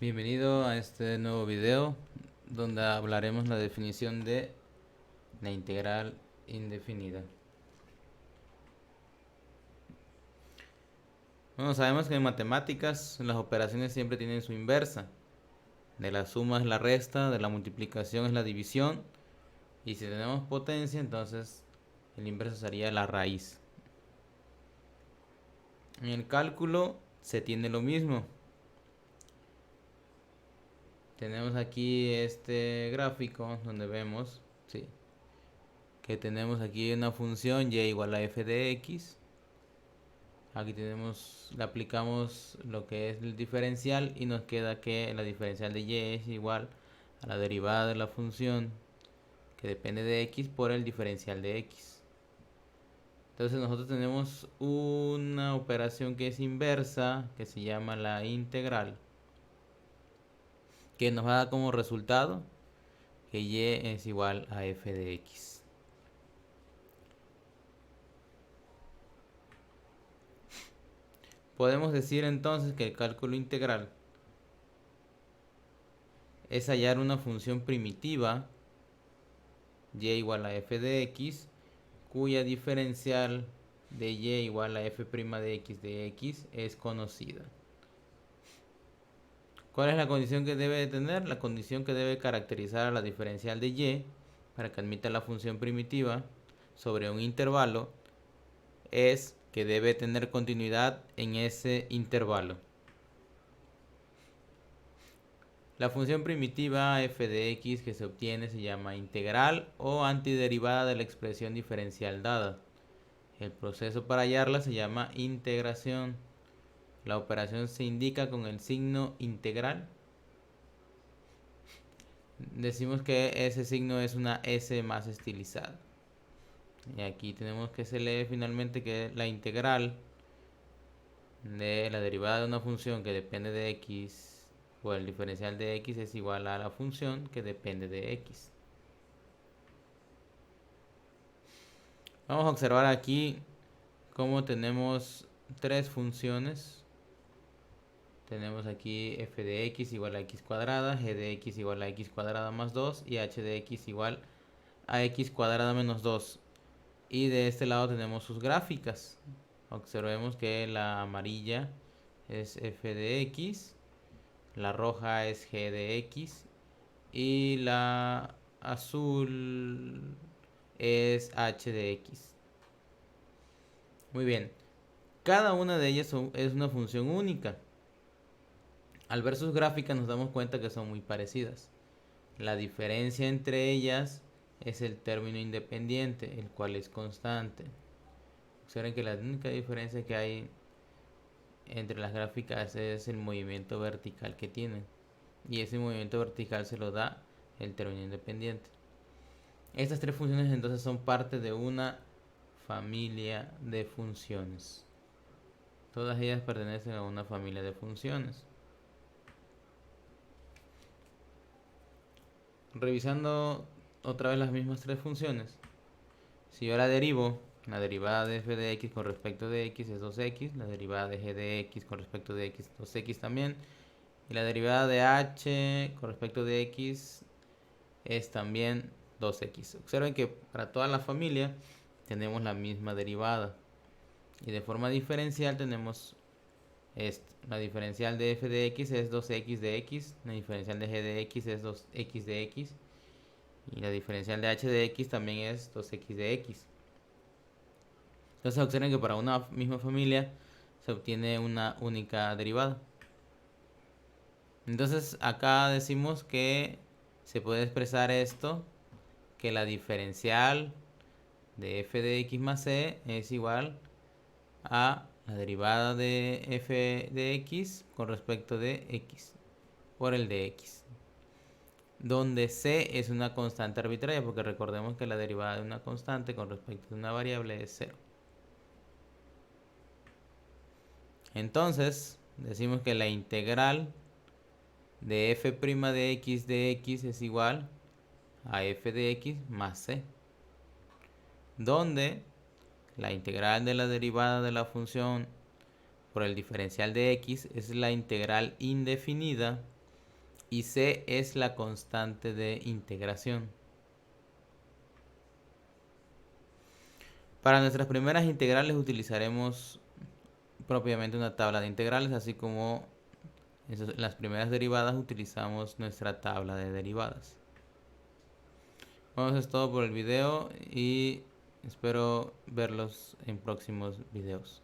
Bienvenido a este nuevo video donde hablaremos la definición de la integral indefinida. Bueno, sabemos que en matemáticas las operaciones siempre tienen su inversa. De la suma es la resta, de la multiplicación es la división, y si tenemos potencia, entonces el inverso sería la raíz. En el cálculo se tiene lo mismo. Tenemos aquí este gráfico donde vemos, sí, que tenemos aquí una función y igual a f de x. Aquí le aplicamos lo que es el diferencial y nos queda que la diferencial de y es igual a la derivada de la función que depende de x por el diferencial de x. Entonces nosotros tenemos una operación que es inversa, que se llama la integral, que nos va a dar como resultado que y es igual a f de x. Podemos decir entonces que el cálculo integral es hallar una función primitiva y igual a f de x, cuya diferencial de y igual a f' de x es conocida. ¿Cuál es la condición que debe de tener? La condición que debe caracterizar a la diferencial de y para que admita la función primitiva sobre un intervalo es que debe tener continuidad en ese intervalo. La función primitiva f de x que se obtiene se llama integral o antiderivada de la expresión diferencial dada. El proceso para hallarla se llama integración. La operación se indica con el signo integral. Decimos que ese signo es una S más estilizada. Y aquí tenemos que se lee finalmente que la integral de la derivada de una función que depende de x o el diferencial de x es igual a la función que depende de x. Vamos a observar aquí cómo tenemos tres funciones. Tenemos aquí f de x igual a x cuadrada, g de x igual a x cuadrada más 2 y h de x igual a x cuadrada menos 2. Y de este lado tenemos sus gráficas. Observemos que la amarilla es f de x, la roja es g de x y la azul es h de x. Muy bien, cada una de ellas es una función única. Al ver sus gráficas nos damos cuenta que son muy parecidas. La diferencia entre ellas es el término independiente, el cual es constante. Observen que la única diferencia que hay entre las gráficas es el movimiento vertical que tienen. Y ese movimiento vertical se lo da el término independiente. Estas tres funciones entonces son parte de una familia de funciones. Todas ellas pertenecen a una familia de funciones. Revisando otra vez las mismas tres funciones. Si yo la derivo, la derivada de f de x con respecto de x es 2x, la derivada de g de x con respecto de x es 2x también, y la derivada de h con respecto de x es también 2x. Observen que para toda la familia tenemos la misma derivada. Y de forma diferencial tenemos esto. La diferencial de f de x es 2x de x, la diferencial de g de x es 2x de x, y la diferencial de h de x también es 2x de x. Entonces observen que para una misma familia se obtiene una única derivada. Entonces acá decimos que se puede expresar esto, que la diferencial de f de x más c es igual a la derivada de f de x con respecto de x por el de x, donde c es una constante arbitraria, porque recordemos que la derivada de una constante con respecto de una variable es 0. Entonces decimos que la integral de f' de x es igual a f de x más c, donde la integral de la derivada de la función por el diferencial de x es la integral indefinida y c es la constante de integración. Para nuestras primeras integrales utilizaremos propiamente una tabla de integrales, así como en las primeras derivadas utilizamos nuestra tabla de derivadas. Bueno, eso es todo por el video y espero verlos en próximos videos.